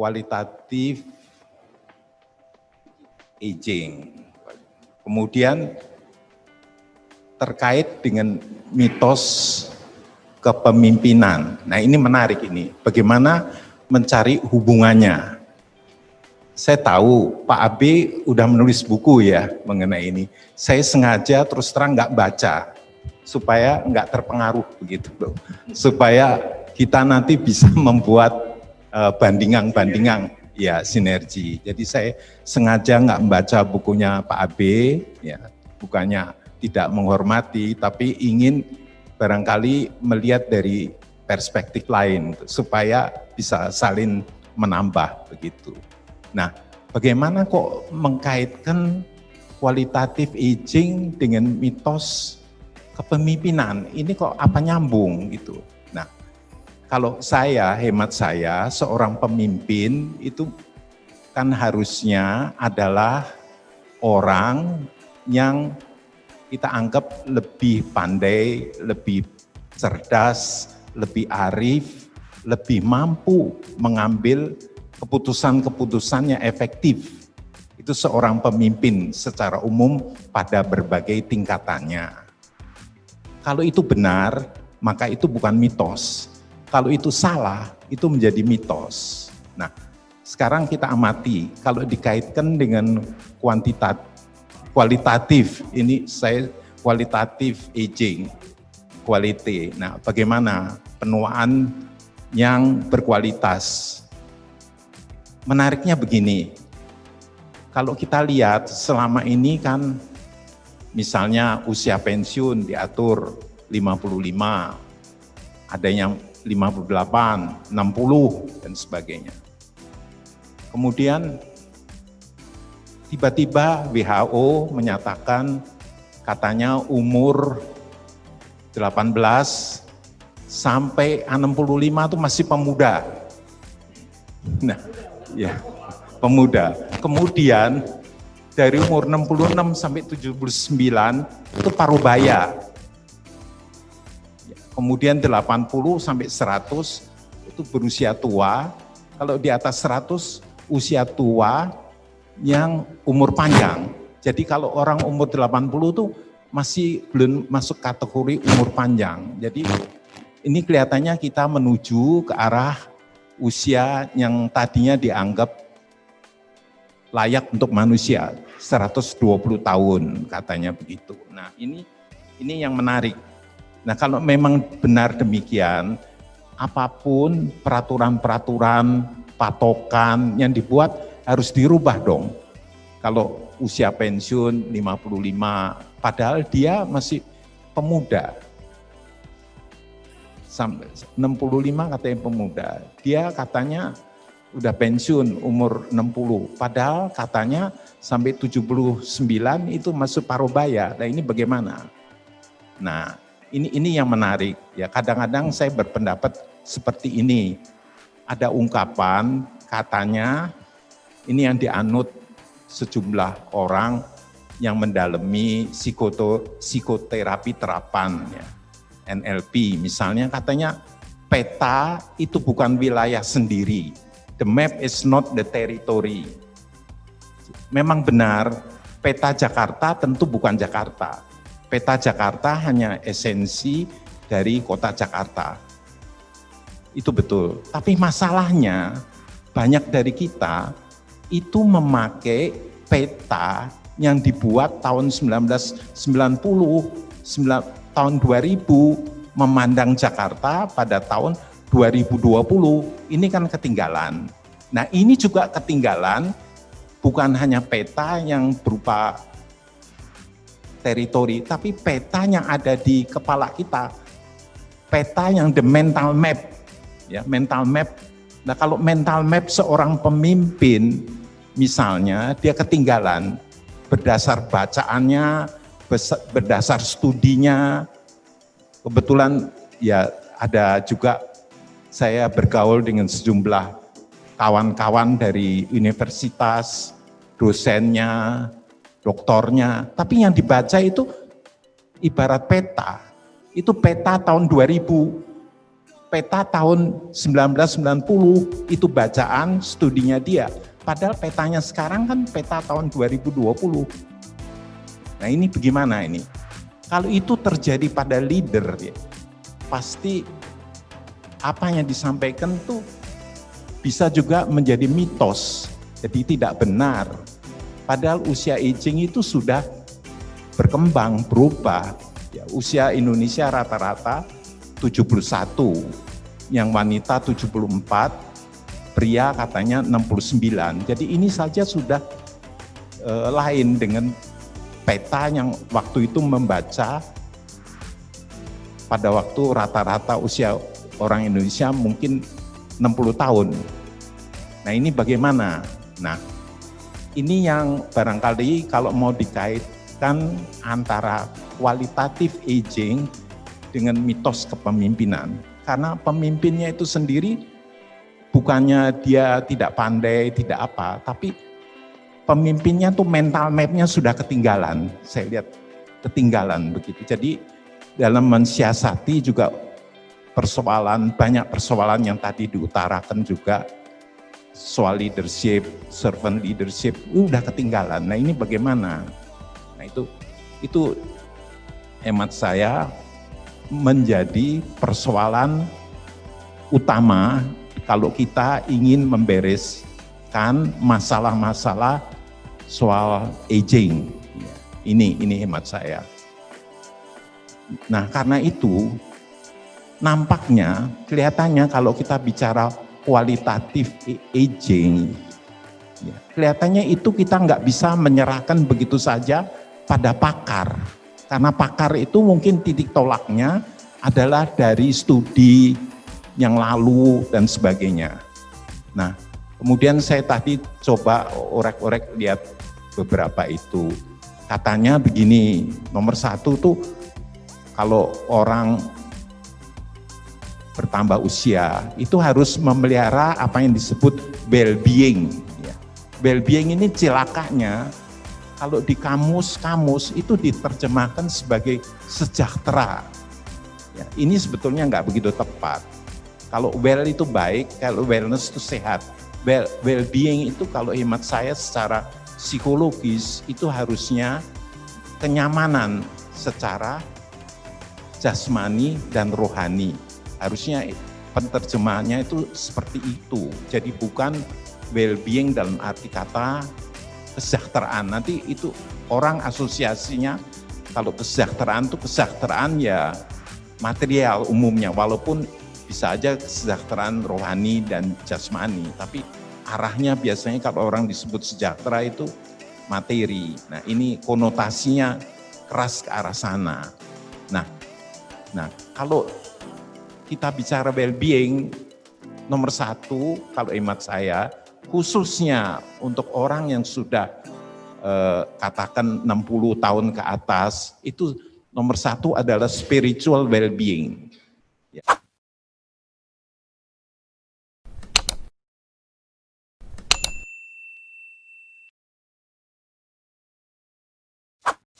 kualitatif aging. Kemudian terkait dengan mitos kepemimpinan. Nah ini menarik ini, bagaimana mencari hubungannya. Saya tahu Pak Abe udah menulis buku ya mengenai ini. Saya sengaja terus terang nggak baca supaya nggak terpengaruh begitu loh. Supaya kita nanti bisa membuat bandingan ya sinergi. Jadi saya sengaja nggak membaca bukunya Pak Abe, ya bukannya tidak menghormati, tapi ingin barangkali melihat dari perspektif lain supaya bisa saling menambah begitu. Nah, bagaimana kok mengkaitkan kualitatif aging dengan mitos kepemimpinan? Ini kok apa nyambung gitu? Nah, kalau hemat saya, seorang pemimpin itu kan harusnya adalah orang yang kita anggap lebih pandai, lebih cerdas, lebih arif, lebih mampu mengambil keputusan-keputusan yang efektif. Itu seorang pemimpin secara umum pada berbagai tingkatannya. Kalau itu benar, maka itu bukan mitos. Kalau itu salah, itu menjadi mitos. Nah, sekarang kita amati, kalau dikaitkan dengan kualitatif, ini saya kualitatif aging, quality. Nah, bagaimana penuaan yang berkualitas? Menariknya begini, kalau kita lihat selama ini kan misalnya usia pensiun diatur 55, ada yang 58, 60 dan sebagainya. Kemudian tiba-tiba WHO menyatakan katanya umur 18 sampai 65 itu masih pemuda. Nah, ya, pemuda. Kemudian dari umur 66 sampai 79 itu parubaya. Kemudian 80 sampai 100 itu berusia tua. Kalau di atas 100 usia tua yang umur panjang. Jadi kalau orang umur 80 itu masih belum masuk kategori umur panjang. Jadi ini kelihatannya kita menuju ke arah usia yang tadinya dianggap layak untuk manusia, 120 tahun katanya begitu. Nah ini yang menarik. Nah kalau memang benar demikian, apapun peraturan-peraturan, patokan yang dibuat harus dirubah dong. Kalau usia pensiun 55, padahal dia masih pemuda. Sampai 65 katanya pemuda, dia katanya udah pensiun umur 60, padahal katanya sampai 79 itu masuk parubaya. Nah ini bagaimana? Nah ini yang menarik ya, kadang-kadang saya berpendapat seperti ini, ada ungkapan katanya ini yang dianut sejumlah orang yang mendalami psikoterapi terapan ya. NLP misalnya katanya peta itu bukan wilayah sendiri. The map is not the territory. Memang benar peta Jakarta tentu bukan Jakarta. Peta Jakarta hanya esensi dari kota Jakarta. Itu betul. Tapi masalahnya banyak dari kita itu memakai peta yang dibuat tahun 1990, tahun 2000, memandang Jakarta pada tahun 2020, ini kan ketinggalan. Nah ini juga ketinggalan, bukan hanya peta yang berupa teritori, tapi peta yang ada di kepala kita, peta yang the mental map, ya mental map. Nah kalau mental map seorang pemimpin, misalnya dia ketinggalan, berdasar bacaannya, berdasar studinya, kebetulan ya ada juga saya bergaul dengan sejumlah kawan-kawan dari universitas, dosennya, doktornya, tapi yang dibaca itu ibarat peta, itu peta tahun 2000, peta tahun 1990 itu bacaan studinya dia. Padahal petanya sekarang kan peta tahun 2020. Nah ini bagaimana ini? Kalau itu terjadi pada leader, ya, pasti apa yang disampaikan tuh bisa juga menjadi mitos, jadi tidak benar. Padahal usia aging itu sudah berkembang, berubah. Ya, usia Indonesia rata-rata 71, yang wanita 74, pria katanya 69. Jadi ini saja sudah lain dengan peta yang waktu itu membaca pada waktu rata-rata usia orang Indonesia mungkin 60 tahun. Nah ini bagaimana? Nah ini yang barangkali kalau mau dikaitkan antara kualitatif aging dengan mitos kepemimpinan. Karena pemimpinnya itu sendiri bukannya dia tidak pandai, tidak apa, tapi pemimpinnya tuh mental map-nya sudah ketinggalan. Saya lihat ketinggalan begitu. Jadi dalam mensiasati juga banyak persoalan yang tadi diutarakan juga soal leadership, servant leadership, udah ketinggalan. Nah ini bagaimana? Nah itu hemat saya menjadi persoalan utama kalau kita ingin membereskan masalah-masalah soal aging. Ini hemat saya. Nah karena itu nampaknya, kelihatannya kalau kita bicara kualitatif aging, ya, kelihatannya itu kita nggak bisa menyerahkan begitu saja pada pakar. Karena pakar itu mungkin titik tolaknya adalah dari studi yang lalu dan sebagainya. Nah, kemudian saya tadi coba orek-orek lihat beberapa itu. Katanya begini, nomor 1 tuh kalau orang bertambah usia, itu harus memelihara apa yang disebut well-being. Well-being ini celakanya, kalau di kamus-kamus itu diterjemahkan sebagai sejahtera. Ya, ini sebetulnya nggak begitu tepat. Kalau well itu baik, kalau wellness itu sehat. Well-being itu kalau hemat saya secara psikologis itu harusnya kenyamanan secara jasmani dan rohani. Harusnya penerjemahannya itu seperti itu. Jadi bukan well-being dalam arti kata kesejahteraan. Nanti itu orang asosiasinya kalau kesejahteraan itu kesejahteraan ya material umumnya. Walaupun bisa aja kesejahteraan rohani dan jasmani. Tapi arahnya biasanya kalau orang disebut sejahtera itu materi. Nah ini konotasinya keras ke arah sana. Nah kalau kita bicara well-being, nomor 1 kalau hemat saya, khususnya untuk orang yang sudah katakan 60 tahun ke atas, itu nomor 1 adalah spiritual well-being. Ya.